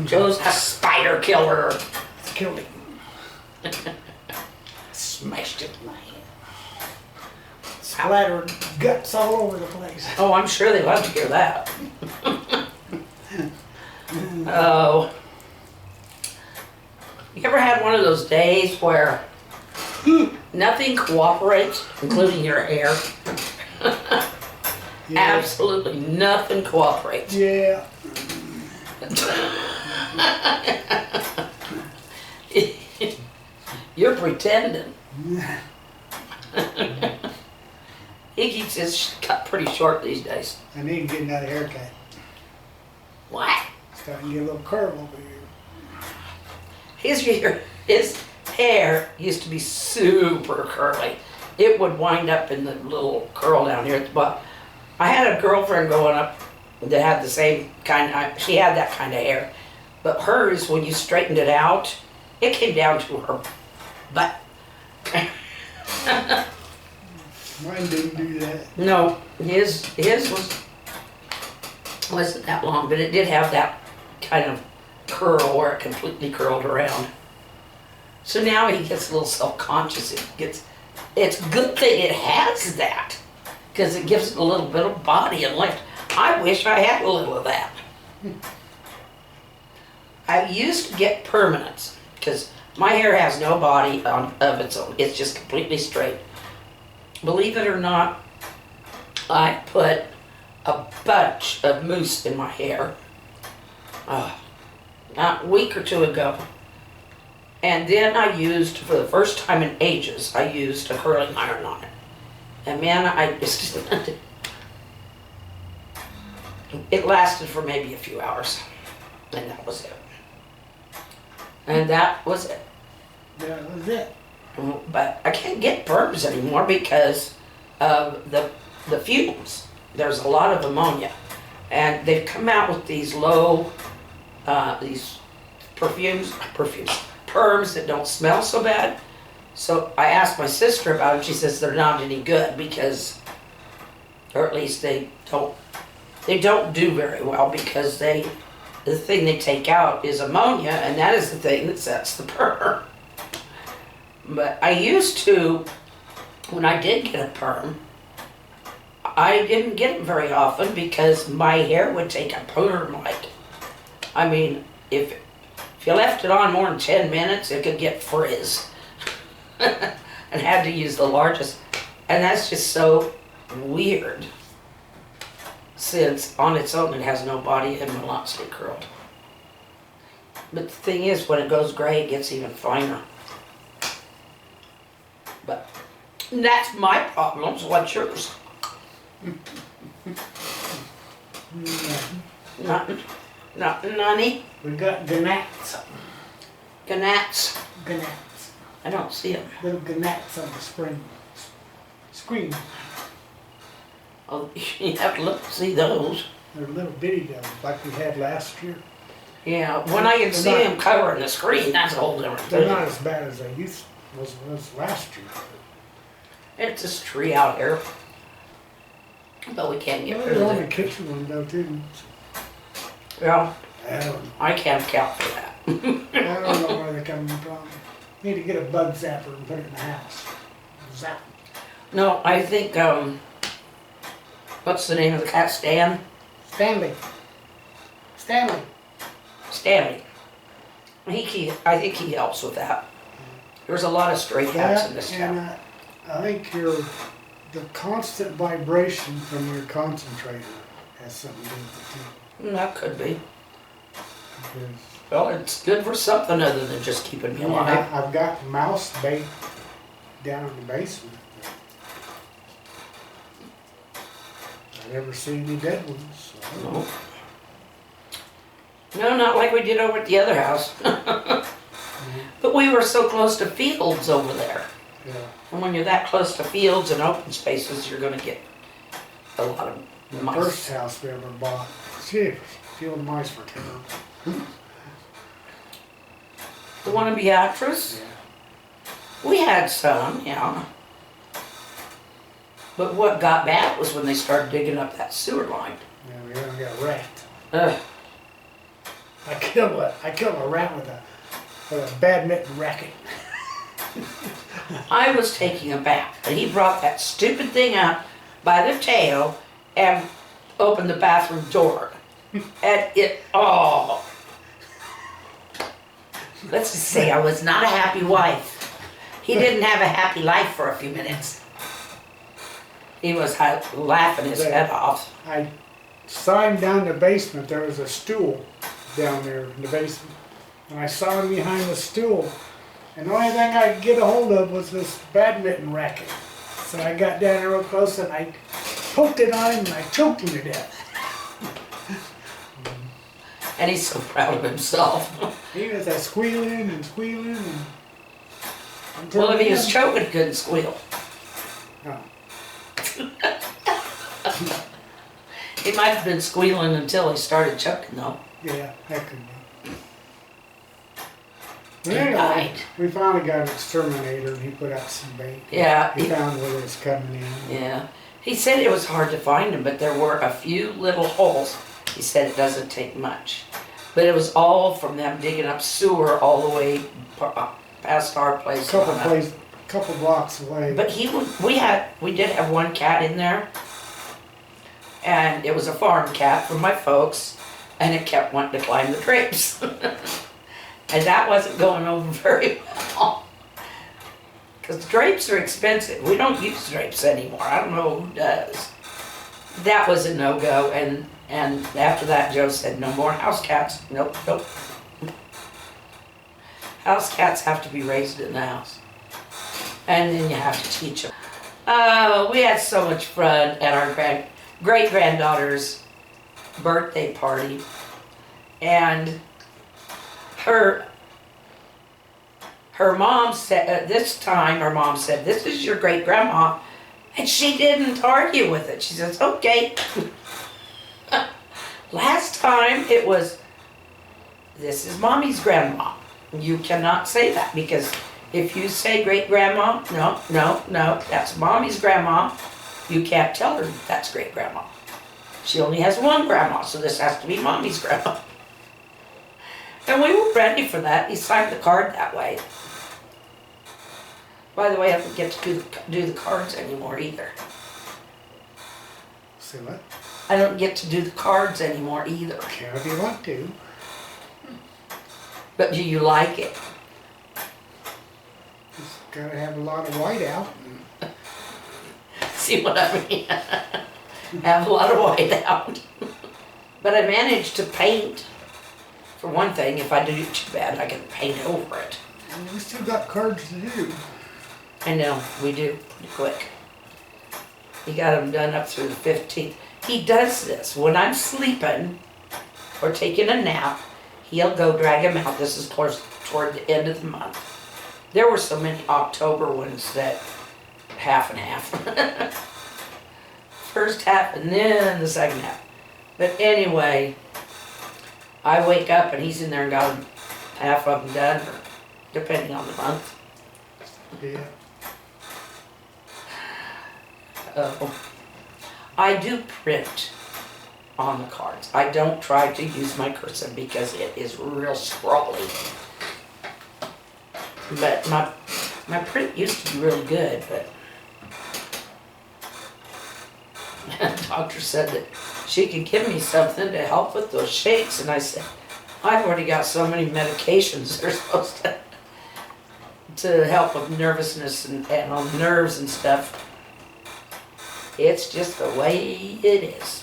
Joe's a spider killer. Killed him. Smashed it in my head. Splattered guts all over the place. Oh, I'm sure they love to hear that. Oh. You ever had one of those days where nothing cooperates, including your hair? Yeah. Absolutely nothing cooperates. Yeah. You're pretending. He keeps his cut pretty short these days. I need to get another haircut. What? Starting to get a little curl over here. His hair used to be super curly. It would wind up in the little curl down here at the bottom. I had a girlfriend growing up that had the same she had that kind of hair. But hers, when you straightened it out, it came down to her butt. Mine didn't do that. No, his wasn't that long, but it did have that kind of curl where it completely curled around. So now he gets a little self-conscious. It's a good thing it has that, because it gives it a little bit of body and lift. I wish I had a little of that. I used to get permanents, because my hair has no body of its own. It's just completely straight. Believe it or not, I put a bunch of mousse in my hair a week or two ago. And then I used, for the first time in ages, I used a curling iron on it. And man, it lasted for maybe a few hours. And that was it. And that was it. That was it. But I can't get perms anymore because of the fumes. There's a lot of ammonia. And they've come out with these these perms that don't smell so bad. So I asked my sister about it. She says they're not any good because, or at least they don't do very well because the thing they take out is ammonia, and that is the thing that sets the perm. But I used to, when I did get a perm, I didn't get them very often because my hair would take a perm like, I mean, if you left it on more than 10 minutes, it could get frizz. And had to use the largest. And that's just so weird, since on its own it has no body and will not stay curled. But the thing is, when it goes gray, it gets even finer. But that's my problems. What's yours? Nothing. None. We got gnats. Gnats. Gnats. I don't see them. Little gnats on the screen. Oh, you have to look to see those. They're little bitty ones like we had last year. Yeah, when I can see them covering the screen, that's a whole different thing. They're not as bad as they was last year. It's this tree out here, but we can't get rid They're of on the it. kitchen window too. Well, I I can't account for that. don't know where they're coming from. Need to get a bug zapper and put it in the house. Zap. No, I think, what's the name of the cat? Stanley. I think he helps with that. There's a lot of stray cats in this and town. I think the constant vibration from your concentrator has something to do with it That could be. too. Because Well, it's good for something other than just keeping me alive. I've got mouse bait down in the basement. I never seen any dead ones. So. No, not like we did over at the other house. But we were so close to fields over there. Yeah. And when you're that close to fields and open spaces, you're going to get a lot of The mice. first house we ever bought, shit, field mice were terrible. The one in Beatrice? Yeah. We had some, yeah. But what got bad was when they started digging up that sewer line. Yeah, we haven't got wrecked. Ugh. I killed a rat with a badminton racket. I was taking a bath, and he brought that stupid thing up by the tail and opened the bathroom door. And let's just say I was not a happy wife. He didn't have a happy life for a few minutes. He was laughing his head off. I saw him down in the basement. There was a stool down there in the basement. And I saw him behind the stool. And the only thing I could get a hold of was this badminton racket. So I got down there real close and I poked it on him and I choked him to death. And he's so proud of himself. He was squealing and squealing. Well, if he was choking, he couldn't squeal. Oh. He might have been squealing until he started choking, though. Yeah, that could be. But He anyway, died. we finally got an exterminator and he put out some bait. Yeah. He found where it was coming in. Yeah. He said it was hard to find him, but there were a few little holes. He said it doesn't take much. But it was all from them digging up sewer all the way past our place. Couple blocks away. But we did have one cat in there, and it was a farm cat from my folks, and it kept wanting to climb the drapes. And that wasn't going over very well. Because drapes are expensive. We don't use drapes anymore. I don't know who does. That was a no-go, and after that Joe said, no more house cats. Nope. House cats have to be raised in the house. And then you have to teach them. We had so much fun at our great-granddaughter's birthday party. And her mom said, this is your great-grandma. And she didn't argue with it. She says, okay. Last time it was, this is mommy's grandma. You cannot say that, because if you say great-grandma, no, that's mommy's grandma. You can't tell her that's great-grandma. She only has one grandma, so this has to be mommy's grandma. And we were ready for that. He signed the card that way. By the way, I don't get to do the cards anymore either. Say what? I don't get to do the cards anymore either. Yeah, if you want to. But do you like it? Just gotta have a lot of white out. See what I mean? Have a lot of white out. But I managed to paint. For one thing, if I do it too bad, I can paint over it. And we still got cards to do. I know, we do, pretty quick. He got them done up through the 15th. He does this when I'm sleeping or taking a nap. He'll go drag them out. This is toward the end of the month. There were so many October ones that half and half. First half and then the second half. But anyway, I wake up and he's in there and got half of them done, or depending on the month. Yeah. I do print on the cards. I don't try to use my cursive because it is real scrawly. But my print used to be really good, but the doctor said that she could give me something to help with those shakes, and I said, I've already got so many medications that are supposed to help with nervousness and on the nerves and stuff. It's just the way it is.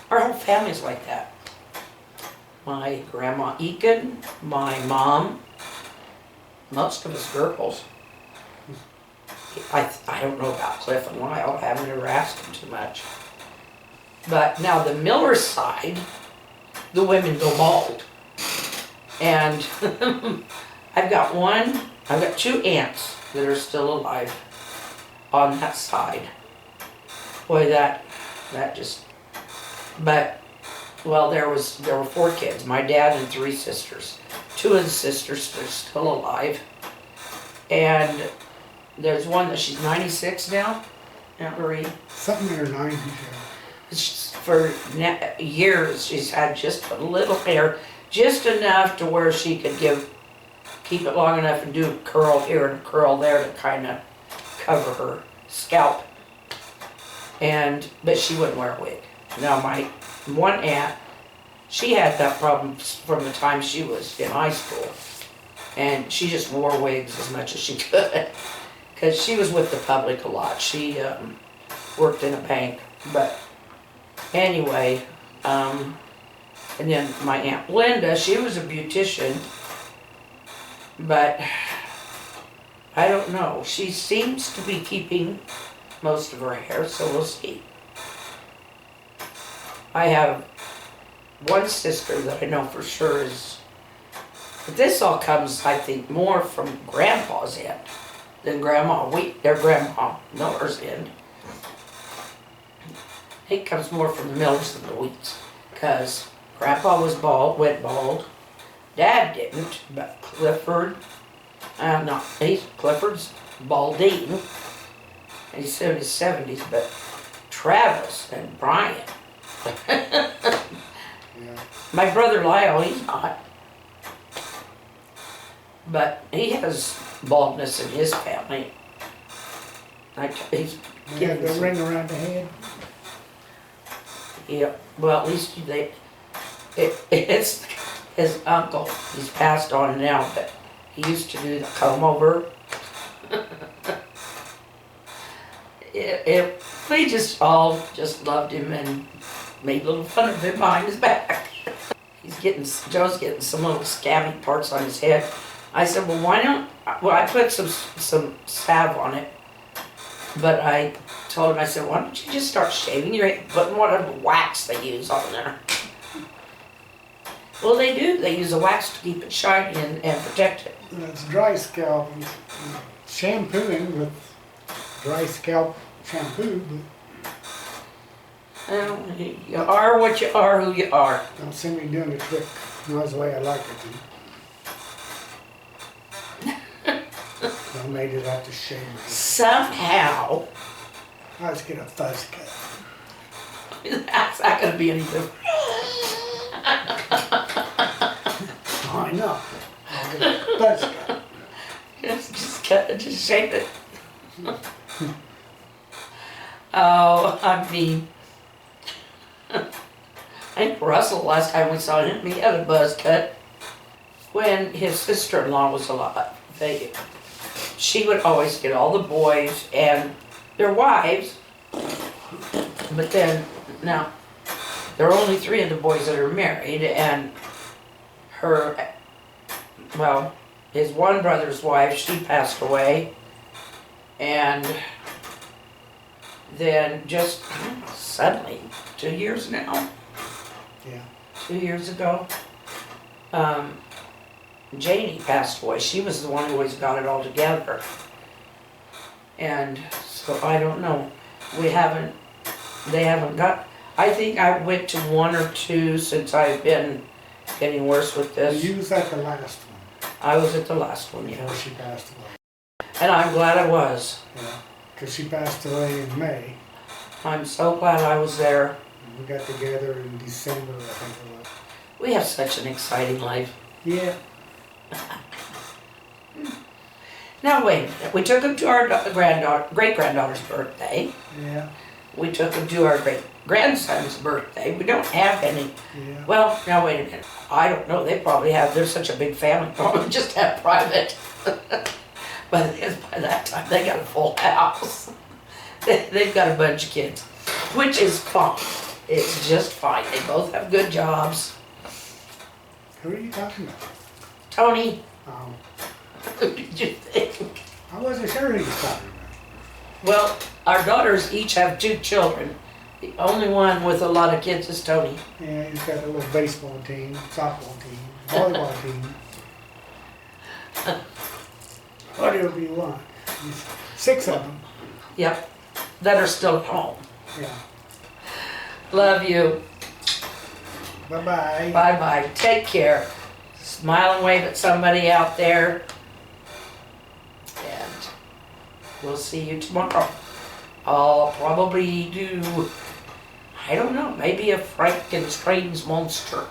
Our whole family's like that. My grandma Ekin, my mom, most of us girls. I don't know about Cliff and Lyle. I haven't ever asked them too much. But now the Miller side, the women go bald. And I've got two aunts that are still alive on that side. Boy, that just, but, well, there were 4 kids, my dad and 3 sisters. 2 of the sisters are still alive. And there's one that she's 96 now, Aunt Marie. Something in her 90s. For years, she's had just a little hair. just enough to where she could keep it long enough and do a curl here and a curl there to kind of cover her scalp. But she wouldn't wear a wig. Now my one aunt, she had that problem from the time she was in high school. And she just wore wigs as much as she could. Because she was with the public a lot. She worked in a bank. But anyway, and then my Aunt Linda, she was a beautician. But I don't know. She seems to be keeping most of her hair, so we'll see. I have one sister that I know for sure is, but this all comes, I think, more from Grandpa's end than Grandma Miller's end. It comes more from the Millers than the Wheats, because Grandpa was went bald. Dad didn't, but Clifford's balding. He's in his 70s, but Travis and Brian. Yeah. My brother Lyle, he's not. But he has baldness in his family. He's You getting got the some- ring around the head. Yeah, well, at least it's his uncle. He's passed on now, but he used to do the comb over. We just all just loved him and made a little fun of him behind his back. Joe's getting some little scabby parts on his head. I said, well, I put some salve on it, but I told him, I said, why don't you just start shaving your head, putting whatever wax they use on there. Well, they do. They use a wax to keep it shiny and protect it. It's dry scalp. Shampooing with dry scalp shampoo, but Well, you are what you are, who you are. don't see me doing the trick. Not the way I like it to. I made it out to shave it. Somehow, I just get a fuzz cut. that's not going to be any different. I know. I'll get a fuzz cut. Just cut it, just shape it. Oh, I mean, I think Russell, last time we saw him, he had a buzz cut when his sister-in-law was alive. She would always get all the boys and their wives, but then, now, there are only 3 of the boys that are married, and his one brother's wife, she passed away, and then just suddenly, 2 years now, Yeah. 2 years ago, Janie passed away. She was the one who always got it all together. And so I don't know. They haven't got, I think I went to 1 or 2 since I've been getting worse with this. You was at the last one I was at the last one, yeah. before she passed away. And I'm glad I was. Yeah. Because she passed away in May. I'm so glad I was there. And we got together in December, I think it was. We have such an exciting life. Yeah. Now wait a minute. We took him to our great-granddaughter's birthday. Yeah. We took him to our great-grandson's birthday. We don't have any. Yeah. Well, now wait a minute. I don't know. They probably have. They're such a big family. Probably just have private. But by that time, they got a full house. They've got a bunch of kids, which is fine. It's just fine. They both have good jobs. Who are you talking about? Tony, Um, who did you think? I wasn't sure who you was talking about. Well, our daughters each have 2 children. The only one with a lot of kids is Tony. Yeah, he's got a little baseball team, softball team, volleyball team. Whatever you want. There's 6 of them. Yep, that are still at home. Yeah. Love you. Bye-bye. Bye-bye. Take care. Smile and wave at somebody out there. And we'll see you tomorrow. I'll probably do, I don't know, maybe a Frankenstein's monster.